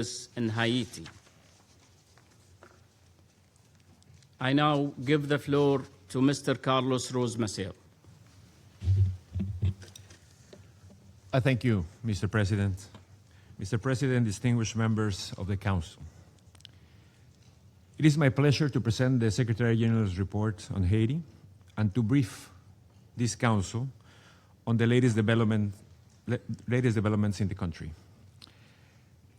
in Haiti. I now give the floor to Mr. Carlos Ruiz Massieu. I thank you, Mr. President. Mr. President, distinguished members of the Council. It is my pleasure to present the Secretary General's report on Haiti and to brief this Council on the latest developments in the country.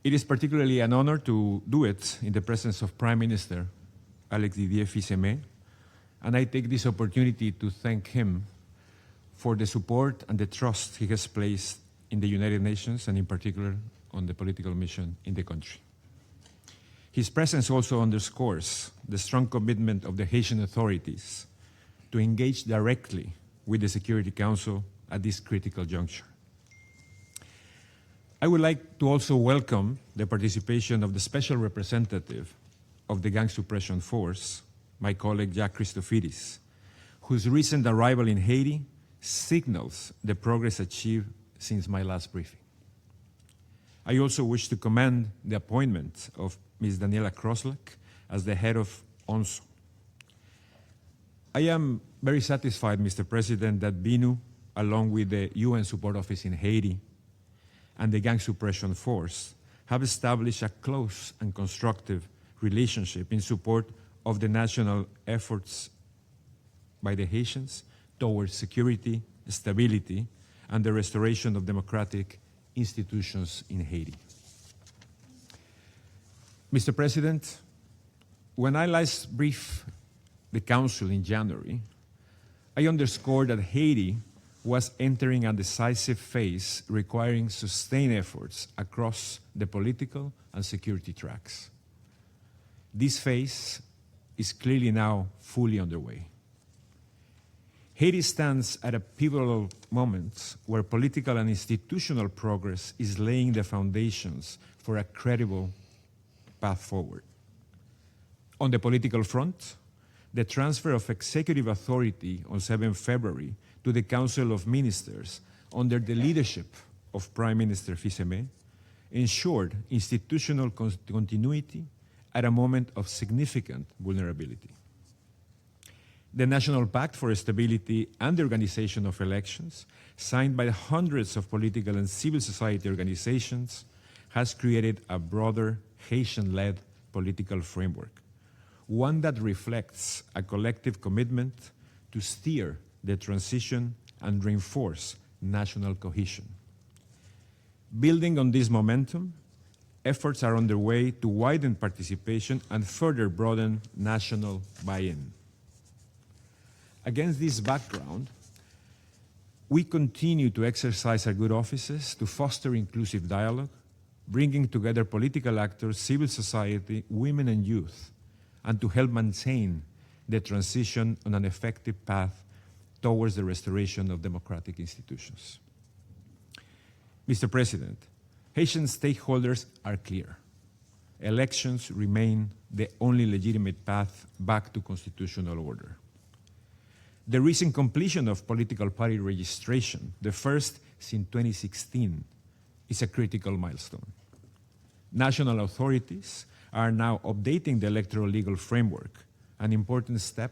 It is particularly an honor to do it in the presence of Prime Minister Fils-Aimé, and I take this opportunity to thank him for the support and the trust he has placed in the United Nations and in particular on the political mission in the country. His presence also underscores the strong commitment of the Haitian authorities to engage directly with the Security Council at this critical juncture. I would like to also welcome the participation of the Special Representative of the Gang Suppression Force, my colleague Jack Christophedes, whose recent arrival in Haiti signals the progress achieved since my last briefing. I also wish to commend the appointment of Ms. Daniela Kroslak as the head of ONSO. I am very satisfied, Mr. President, that BINU, along with the UN Support Office in Haiti and the Gang Suppression Force, have established a close and constructive relationship in support of the national efforts by the Haitians towards security, stability, and the restoration of democratic institutions in Haiti. Mr. President, when I last briefed the Council in January, I underscored that Haiti was entering a decisive phase requiring sustained efforts across the political and security tracks. This phase is clearly now fully underway. Haiti stands at a pivotal moment where political and institutional progress is laying the foundations for a credible path forward. On the political front, the transfer of executive authority on 7 February to the Council of Ministers under the leadership of Prime Minister Fils-Aimé ensured institutional continuity at a moment of significant vulnerability. The National Pact for Stability and the Organization of Elections, signed by hundreds of political and civil society organizations, has created a broader Haitian-led political framework, one that reflects a collective commitment to steer the transition and reinforce national cohesion. Building on this momentum, efforts are underway to widen participation and further broaden national buy-in. Against this background, we continue to exercise our good offices to foster inclusive dialogue, bringing together political actors, civil society, women and youth, and to help maintain the transition on an effective path towards the restoration of democratic institutions. Mr. President, Haitian stakeholders are clear. Elections remain the only legitimate path back to constitutional order. The recent completion of political party registration, the first since 2016, is a critical milestone. National authorities are now updating the electoral legal framework, an important step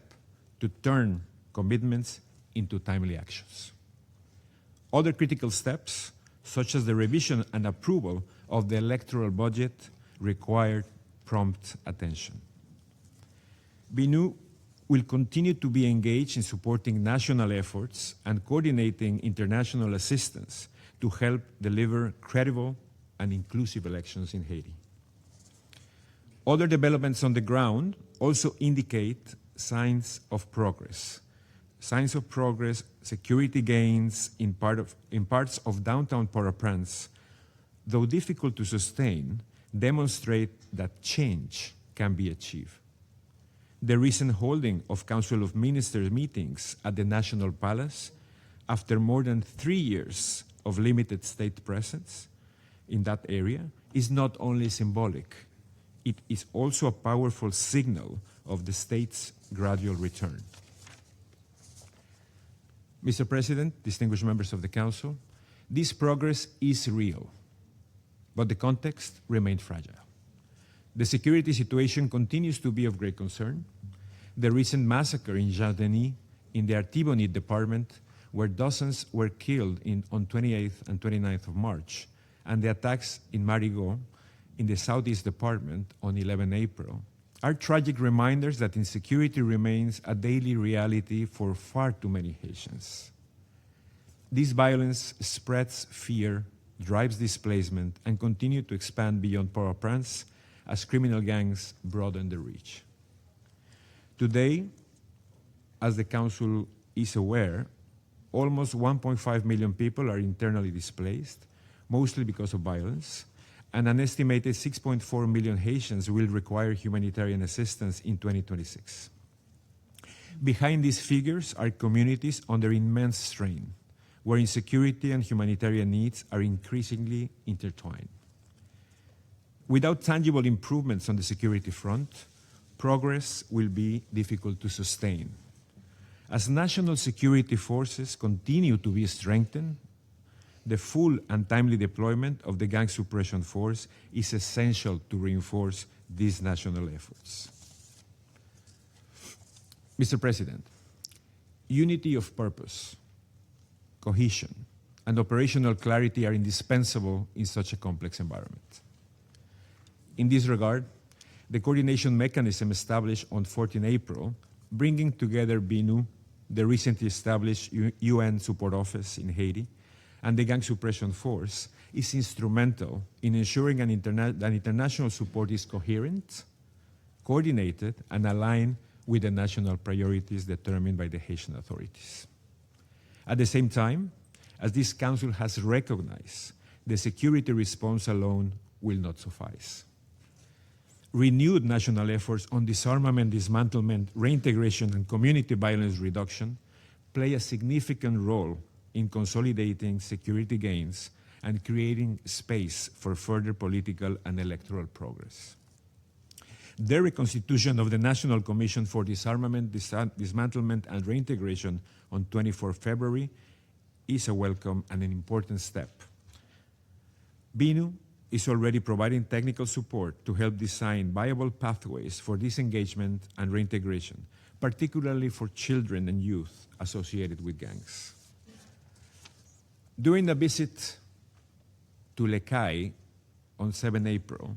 to turn commitments into timely actions. Other critical steps, such as the revision and approval of the electoral budget, required prompt attention. BINU will continue to be engaged in supporting national efforts and coordinating international assistance to help deliver credible and inclusive elections in Haiti. Other developments on the ground also indicate signs of progress. Signs of progress, security gains in parts of downtown Port-au-Prince, though difficult to sustain, demonstrate that change can be achieved. The recent holding of Council of Ministers meetings at the National Palace, after more than 3 years of limited state presence in that area, is not only symbolic, it is also a powerful signal of the state's gradual return. Mr. President, distinguished members of the Council, this progress is real. but the context remained fragile. The security situation continues to be of great concern. The recent massacre in Jardini, in the Artibonite department, where dozens were killed on 28th and 29th of March, and the attacks in Marigot, in the Southeast department, on 11 April, are tragic reminders that insecurity remains a daily reality for far too many Haitians. This violence spreads fear, drives displacement, and continues to expand beyond Port-au-Prince as criminal gangs broaden their reach. Today, as the Council is aware, almost 1.5 million people are internally displaced, mostly because of violence, and an estimated 6.4 million Haitians will require humanitarian assistance in 2026. Behind these figures are communities under immense strain, where insecurity and humanitarian needs are increasingly intertwined. Without tangible improvements on the security front, progress will be difficult to sustain. As national security forces continue to be strengthened, the full and timely deployment of the gang suppression force is essential to reinforce these national efforts. Mr. President, unity of purpose, cohesion, and operational clarity are indispensable in such a complex environment. In this regard, the coordination mechanism established on 14 April, bringing together BINU, the recently established UN Support Office in Haiti, and the Gang Suppression Force, is instrumental in ensuring that international support is coherent, coordinated, and aligned with the national priorities determined by the Haitian authorities. At the same time, as this Council has recognized, the security response alone will not suffice. Renewed national efforts on disarmament, dismantlement, reintegration, and community violence reduction play a significant role in consolidating security gains and creating space for further political and electoral progress. The reconstitution of the National Commission for Disarmament, Dismantlement, and Reintegration on 24 February is a welcome and an important step. BINU is already providing technical support to help design viable pathways for disengagement and reintegration, particularly for children and youth associated with gangs. During a visit to Le Cai on 7 April,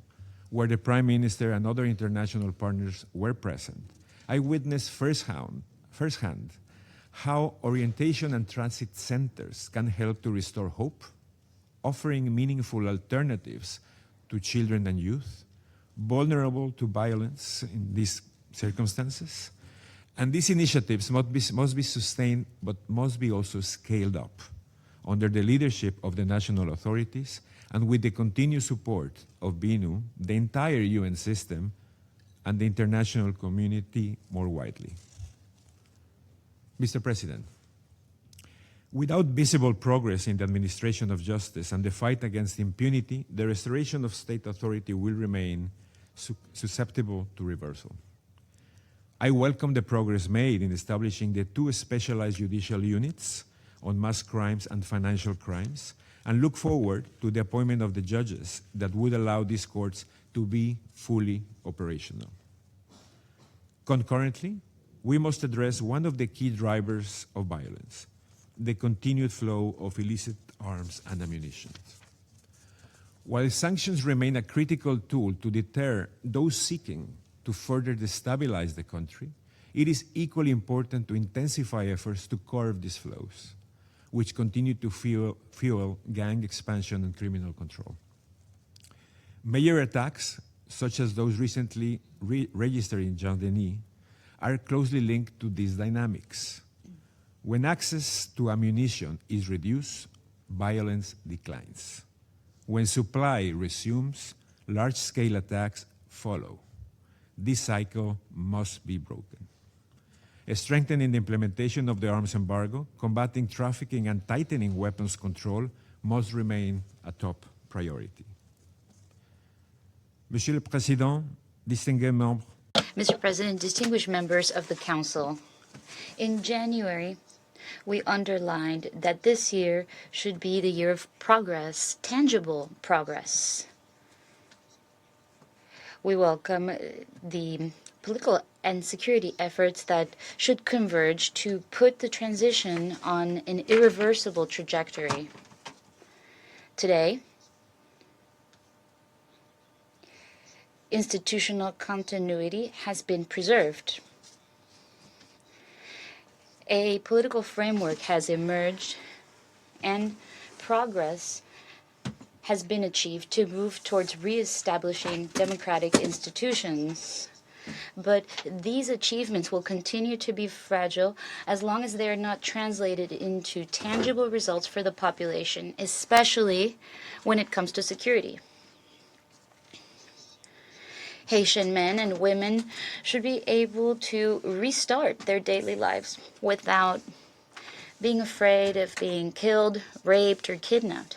where the Prime Minister and other international partners were present, I witnessed firsthand how orientation and transit centers can help to restore hope, offering meaningful alternatives to children and youth, vulnerable to violence in these circumstances. And these initiatives must be sustained, but must be also scaled up under the leadership of the national authorities and with the continued support of BINU, the entire UN system, and the international community more widely. Mr. President, without visible progress in the administration of justice and the fight against impunity, the restoration of state authority will remain susceptible to reversal. I welcome the progress made in establishing the 2 specialized judicial units on mass crimes and financial crimes, and look forward to the appointment of the judges that would allow these courts to be fully operational. Concurrently, we must address one of the key drivers of violence: the continued flow of illicit arms and ammunition. While sanctions remain a critical tool to deter those seeking to further destabilize the country, it is equally important to intensify efforts to curb these flows, which continue to fuel gang expansion and criminal control. Major attacks, such as those recently registered in Jardini, are closely linked to these dynamics. When access to ammunition is reduced, violence declines. When supply resumes, large-scale attacks follow. This cycle must be broken. Strengthening the implementation of the arms embargo, combating trafficking, and tightening weapons control must remain a top priority. Monsieur le Président, distingués membres, Mr. President, distinguished members of the Council, in January, we underlined that this year should be the year of progress, tangible progress. We welcome the political and security efforts that should converge to put the transition on an irreversible trajectory. Today, institutional continuity has been preserved. A political framework has emerged and progress has been achieved to move towards reestablishing democratic institutions. But these achievements will continue to be fragile as long as they are not translated into tangible results for the population, especially when it comes to security. Haitian men and women should be able to restart their daily lives without being afraid of being killed, raped, or kidnapped.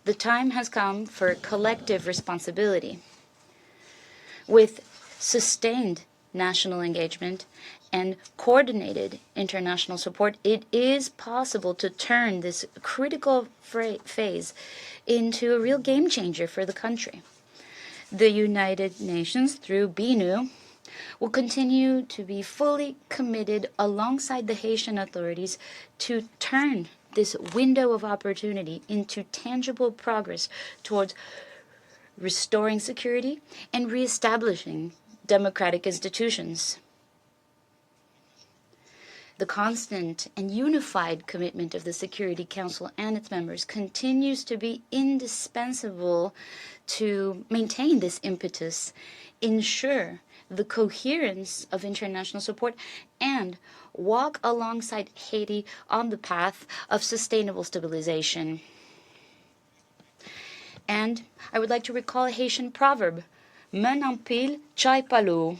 The time has come for collective responsibility. With sustained national engagement and coordinated international support, it is possible to turn this critical phase into a real game changer for the country. The United Nations, through BNU, will continue to be fully committed alongside the Haitian authorities to turn this window of opportunity into tangible progress towards restoring security and reestablishing democratic institutions. The constant and unified commitment of the Security Council and its members continues to be indispensable to maintain this impetus, ensure the coherence of international support, and walk alongside Haiti on the path of sustainable stabilization. And I would like to recall a Haitian proverb, "Men en pile, chai palou."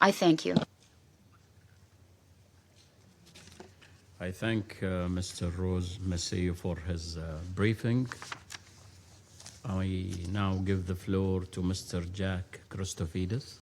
I thank you. I thank Mr. Ruiz Massieu for his briefing. I now give the floor to Mr. Jack Christofides.